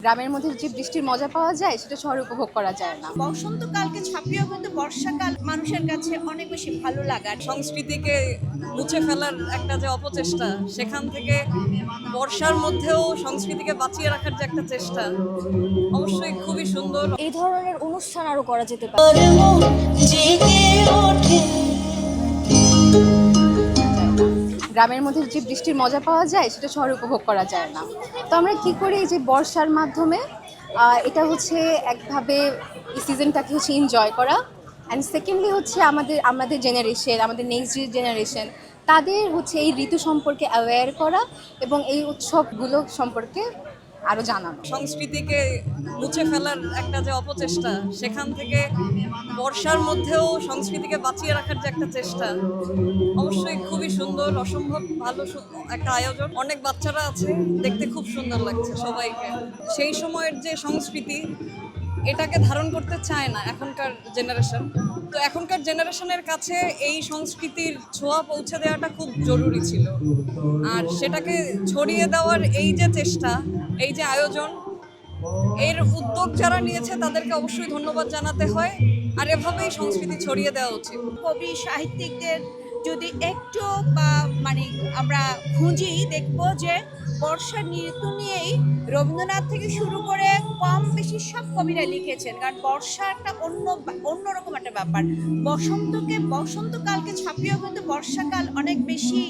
গ্রামের মধ্যে যে বৃষ্টির মজা পাওয়া যায় সেটা শহরে উপভোগ করা যায় না। বসন্তকালকে ছাপিয়েও কিন্তু বর্ষাকাল মানুষের কাছে অনেক বেশি ভালো লাগার। সংস্কৃতিকে মুছে ফেলার একটা যে অপচেষ্টা, সেখান থেকে বর্ষার মধ্যেও সংস্কৃতিকে বাঁচিয়ে রাখার যে একটা চেষ্টা, অবশ্যই খুবই সুন্দর। এই ধরনের অনুষ্ঠান আরো করা যেতে পারে। গ্রামের মধ্যে যে বৃষ্টির মজা পাওয়া যায় সেটা শহরে উপভোগ করা যায় না। তো আমরা কি করি, এই যে বর্ষার মাধ্যমে এটা হচ্ছে একভাবে এই সিজনটাকে হচ্ছে এনজয় করা। অ্যান্ড সেকেন্ডলি হচ্ছে আমাদের জেনারেশন, আমাদের নেক্সট জেনারেশন, তাদের হচ্ছে এই ঋতু সম্পর্কে অ্যাওয়্যার করা এবং এই উৎসবগুলো সম্পর্কে আরও জানানো। সংস্কৃতিকে মুছে ফেলার একটা যে অপচেষ্টা, সেখান থেকে বর্ষার মধ্যেও সংস্কৃতিকে বাঁচিয়ে রাখার যে একটা চেষ্টা, অবশ্যই খুবই সুন্দর। অসম্ভব ভালো একটা আয়োজন। অনেক বাচ্চারা আছে, দেখতে খুব সুন্দর লাগছে সবাইকে। সেই সময়ের যে সংস্কৃতি, এটাকে ধারণ করতে চায় না এখনকার জেনারেশন। তো এখনকার জেনারেশনের কাছে এই সংস্কৃতির ছোঁয়া পৌঁছে দেওয়াটা খুব জরুরি ছিল। আর সেটাকে ছড়িয়ে দেওয়ার এই যে চেষ্টা, এই যে আয়োজন, এর উদ্যোগ যারা নিয়েছে তাদেরকে অবশ্যই ধন্যবাদ জানাতে হয়। আর এভাবেই সংস্কৃতি ছড়িয়ে দেওয়া উচিত। কবি সাহিত্যিকদের যদি একটু মানে আমরা খুঁজি, দেখবো যে বর্ষার ঋতু নিয়েই রবীন্দ্রনাথ থেকে শুরু করে কম বেশি সব কবিরা লিখেছেন। কারণ বর্ষা একটা অন্যরকম একটা ব্যাপার। বসন্তকালকে ছাপিয়েও কিন্তু বর্ষাকাল অনেক বেশি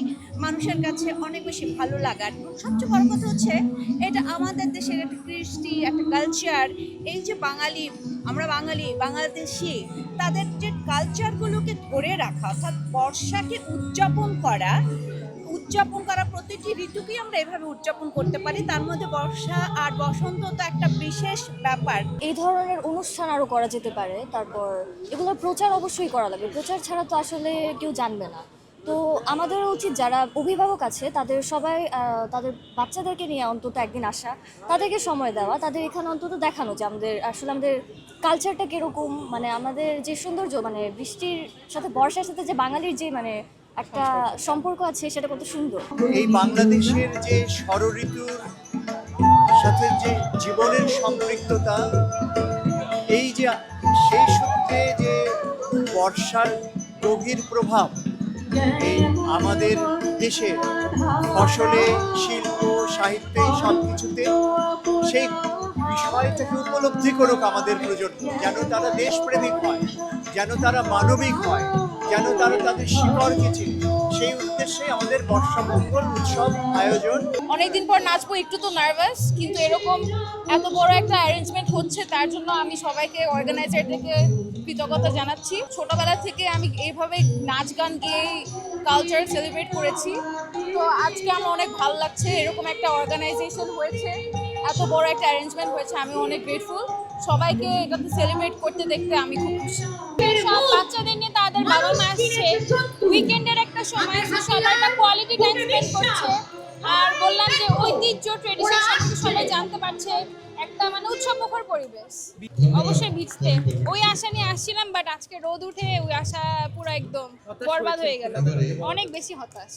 মানুষের কাছে অনেক বেশি ভালো লাগার। সবচেয়ে বড় কথা হচ্ছে এটা আমাদের দেশের একটা কৃষ্টি, একটা কালচার। এই যে আমরা বাংলাদেশি, তাদের যে কালচারগুলোকে ধরে রাখা, অর্থাৎ বর্ষাকে উদযাপন করা প্রতিটি ঋতুকেই আমরা এভাবে উদযাপন করতে পারি। তার মধ্যে বর্ষা আর বসন্ত তো একটা বিশেষ ব্যাপার। এই ধরনের অনুষ্ঠান আরো করা যেতে পারে। তারপর এগুলোর প্রচার অবশ্যই করা লাগবে। প্রচার ছাড়া তো আসলে কেউ জানবে না। তো আমাদের উচিত, যারা অভিভাবক আছে তাদের সবাই তাদের বাচ্চাদেরকে নিয়ে অন্তত একদিন আসা, তাদেরকে সময় দেওয়া, তাদের এখানে অন্তত দেখানো যে আমাদের কালচারটা কীরকম, মানে আমাদের যে সৌন্দর্য, মানে বৃষ্টির সাথে বর্ষার সাথে যে বাঙালির যে মানে একটা সম্পর্ক আছে সেটা কত সুন্দর। এই বাংলাদেশের যে ষড়ঋতুর সাথে যে জীবনের সম্পৃক্ততা, এই যে সেই সূত্রে যে বর্ষার গভীর প্রভাব এই আমাদের দেশের ফসলে, শিল্প, সাহিত্যে, সব কিছুতে, সেই বিষয়টাকে উপলব্ধি করুক আমাদের প্রজন্ম, যেন তারা দেশপ্রেমিক হয়, যেন তারা মানবিক হয়, যেন তারা তাদের শিকড়কে চিনে। সেই উদ্দেশ্যে আমাদের বর্ষামঙ্গল উৎসব আয়োজন। অনেকদিন পর নাচবো, একটু তো নার্ভাস, কিন্তু এরকম এত বড় একটা অ্যারেঞ্জমেন্ট হচ্ছে তার জন্য আমি সবাইকে, অর্গানাইজারদেরকে কৃতজ্ঞতা জানাচ্ছি। ছোটবেলা থেকে আমি এইভাবে নাচ গান গেয়ে কালচার সেলিব্রেট করেছি। তো আজকে আমার অনেক ভালো লাগছে, এরকম একটা অর্গানাইজেশন হয়েছে, এত বড় একটা অ্যারেঞ্জমেন্ট হয়েছে। আমি অনেক গ্রেটফুল সবাইকে এটাতে সেলিব্রেট করতে দেখতে। আমি খুব খুশি। সব বাচ্চাদের নিয়ে তাদের বাবা মা আসছে, উইকেন্ডের একটা সময় সবাই একটা কোয়ালিটি টাইম স্পেন্ড করছে। আর বললাম যে ঐতিহ্য, ট্রেডিশন সম্পর্কে সবাই জানতে পারছে। একটা মানে উৎসবমুখর পরিবেশ। অবশ্যই ভিজতে ওই আশা নিয়ে আসছিলাম, বাট আজকে রোদ উঠে ওই আশা পুরো একদম বরবাদ হয়ে গেল। অনেক বেশি হতাশ।